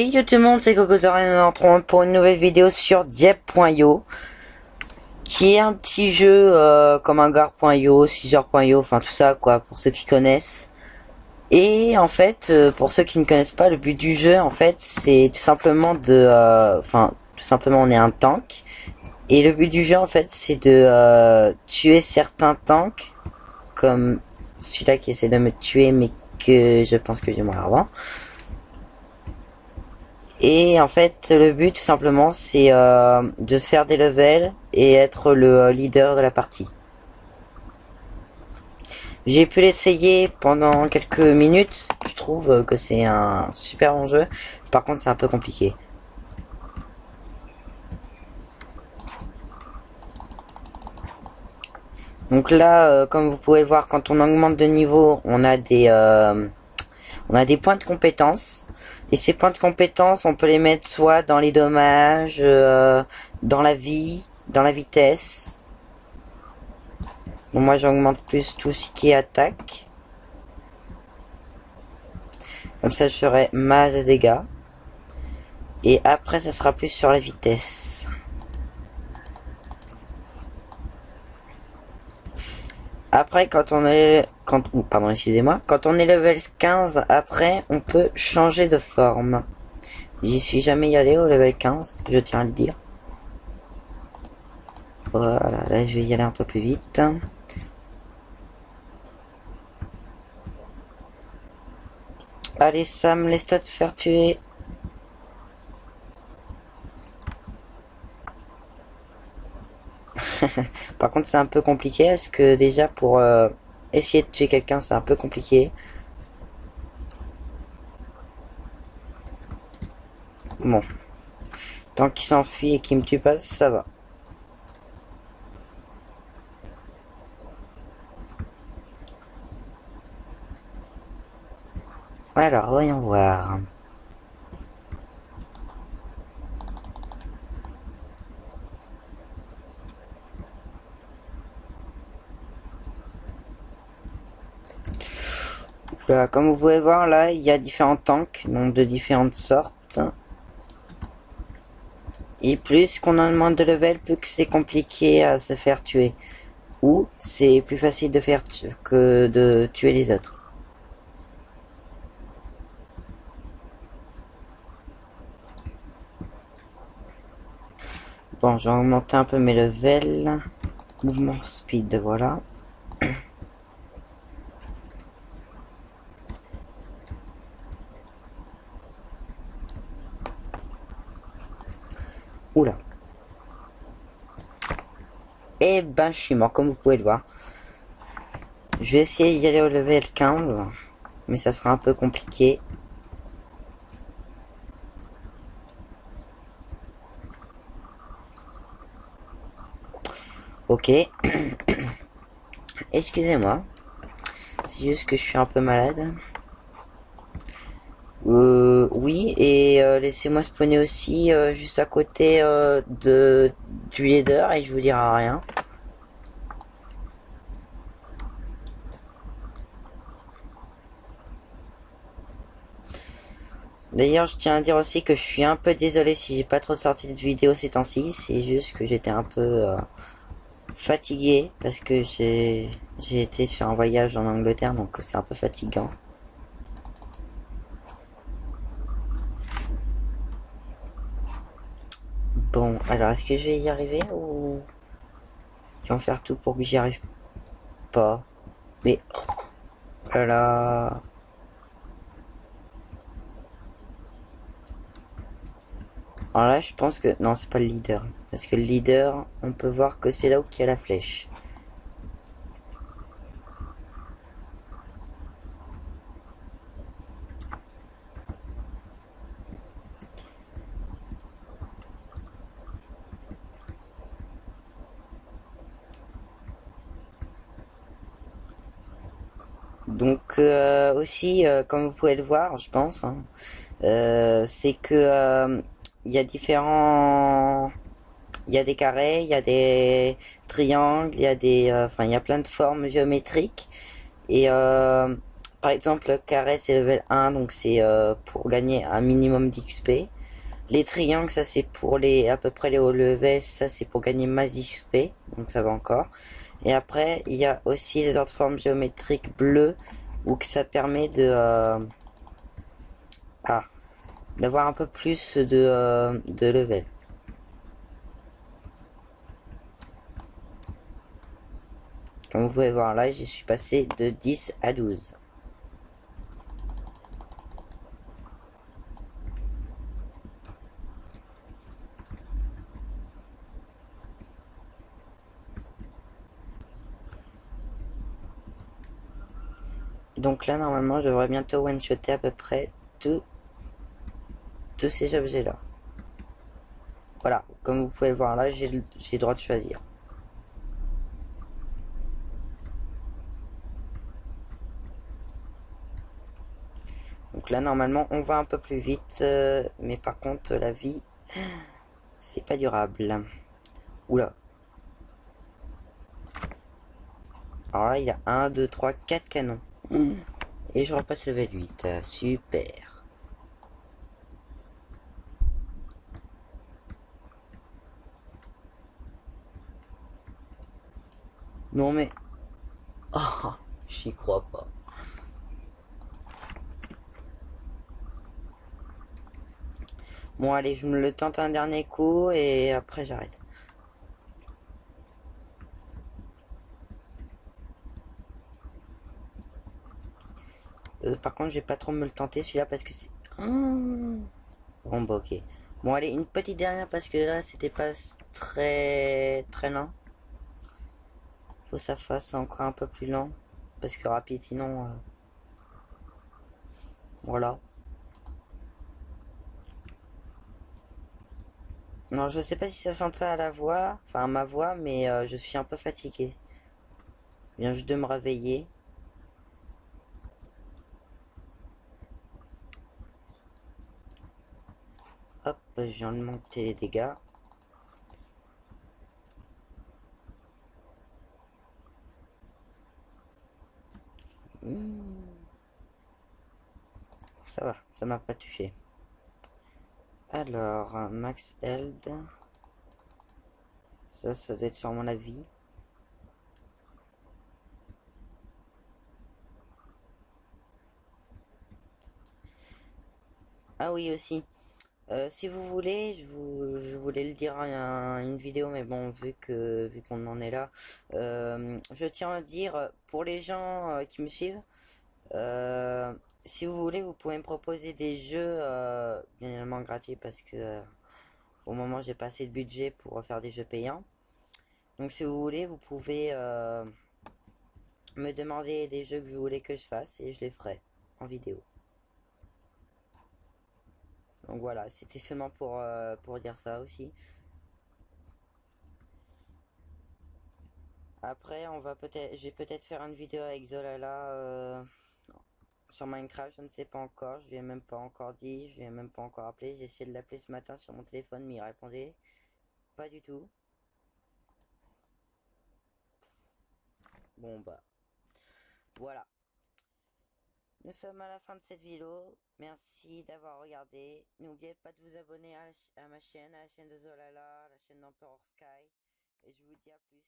Et yo tout le monde, c'est Cocosor et nous entrons pour une nouvelle vidéo sur Diep.io, qui est un petit jeu comme un Gar.io, Caesar.io, enfin tout ça quoi, pour ceux qui connaissent. Et en fait, pour ceux qui ne connaissent pas, le but du jeu en fait, c'est tout simplement tout simplement on est un tank. Et le but du jeu en fait, c'est de tuer certains tanks, comme celui-là qui essaie de me tuer mais que je pense que je vais mourir avant. Et en fait, le but tout simplement, c'est de se faire des levels et être le leader de la partie. J'ai pu l'essayer pendant quelques minutes. Je trouve que c'est un super bon jeu. Par contre, c'est un peu compliqué. Donc là, comme vous pouvez le voir, quand on augmente de niveau, on a des points de compétence. Et ces points de compétence, on peut les mettre soit dans les dommages, dans la vie, dans la vitesse. Bon, moi j'augmente plus tout ce qui est attaque. Comme ça je ferai masse de dégâts. Et après ça sera plus sur la vitesse. Après quand on est... excusez-moi. Quand on est level 15, après on peut changer de forme. J'y suis jamais allé au level 15, je tiens à le dire. Voilà, là je vais y aller un peu plus vite. Allez Sam, laisse-toi te faire tuer. Par contre c'est un peu compliqué, parce que déjà pour essayer de tuer quelqu'un c'est un peu compliqué. Bon. Tant qu'il s'enfuit et qu'il me tue pas, ça va. Alors, voyons voir. Voilà, comme vous pouvez voir là, il y a différents tanks, donc de différentes sortes. Et plus qu'on a moins de level, plus que c'est compliqué à se faire tuer. Ou c'est plus facile de faire que de tuer les autres. Bon, je vais augmenter un peu mes levels. Mouvement speed, voilà. Oula. Et ben, je suis mort, comme vous pouvez le voir. Je vais essayer d'y aller au level 15. Mais ça sera un peu compliqué. Ok. Excusez-moi. C'est juste que je suis un peu malade. Oui, et laissez-moi spawner aussi juste à côté du leader et je vous dirai rien. D'ailleurs, je tiens à dire aussi que je suis un peu désolé si j'ai pas trop sorti de vidéo ces temps-ci. C'est juste que j'étais un peu fatigué parce que j'ai été sur un voyage en Angleterre, donc c'est un peu fatigant. Bon, alors est-ce que je vais y arriver ou je vais en faire tout pour que j'y arrive pas? Mais oh là là. Alors là, je pense que... Non, c'est pas le leader. Parce que le leader, on peut voir que c'est là où il y a la flèche. Donc aussi, comme vous pouvez le voir, je pense, hein, c'est que il y a différents... Il y a des carrés, il y a des triangles, il y a des... Enfin, il y a plein de formes géométriques. Et Par exemple, carré c'est level 1, donc c'est pour gagner un minimum d'XP. Les triangles, ça c'est pour les à peu près les hauts levels, ça c'est pour gagner masse XP, donc ça va encore. Et après, il y a aussi les autres formes géométriques bleues, où que ça permet de ah, d'avoir un peu plus de level. Comme vous pouvez voir là, je suis passé de 10 à 12. Donc là, normalement, je devrais bientôt one-shotter à peu près tous ces objets-là. Voilà, comme vous pouvez le voir là, j'ai le droit de choisir. Donc là, normalement, on va un peu plus vite, mais par contre, la vie, c'est pas durable. Oula. Alors là, il a 1, 2, 3, 4 canons. Et je repasse level 8. Super. Non mais... Oh, j'y crois pas. Bon allez, je me le tente un dernier coup et après j'arrête. Par contre, je vais pas trop me le tenter celui-là parce que c'est... Bon bah ok. Bon allez, une petite dernière parce que là c'était pas très lent. Faut que ça fasse encore un peu plus lent. Parce que rapide sinon... voilà. Non, je sais pas si ça sent ça à la voix, enfin à ma voix, mais je suis un peu fatigué. Je viens juste de me réveiller. Hop, je viens de monter les dégâts. Ça va, ça m'a pas touché. Alors, Max Held. Ça doit être sûrement la vie. Ah oui, aussi. Si vous voulez, je voulais le dire en une vidéo, mais bon, vu qu'on en est là, je tiens à dire pour les gens qui me suivent, euh, si vous voulez, vous pouvez me proposer des jeux bien évidemment gratuits parce que au moment j'ai pas assez de budget pour faire des jeux payants. Donc si vous voulez, vous pouvez me demander des jeux que vous voulez que je fasse et je les ferai en vidéo. Donc voilà, c'était seulement pour dire ça aussi. Après, je vais peut-être faire une vidéo avec Zolala sur Minecraft, je ne sais pas encore, je lui ai même pas encore dit, je lui ai même pas encore appelé. J'ai essayé de l'appeler ce matin sur mon téléphone, mais il répondait pas du tout. Bon bah, voilà. Nous sommes à la fin de cette vidéo. Merci d'avoir regardé. N'oubliez pas de vous abonner à ma chaîne, à la chaîne de Zolala, à la chaîne d'Emperor Sky. Et je vous dis à plus.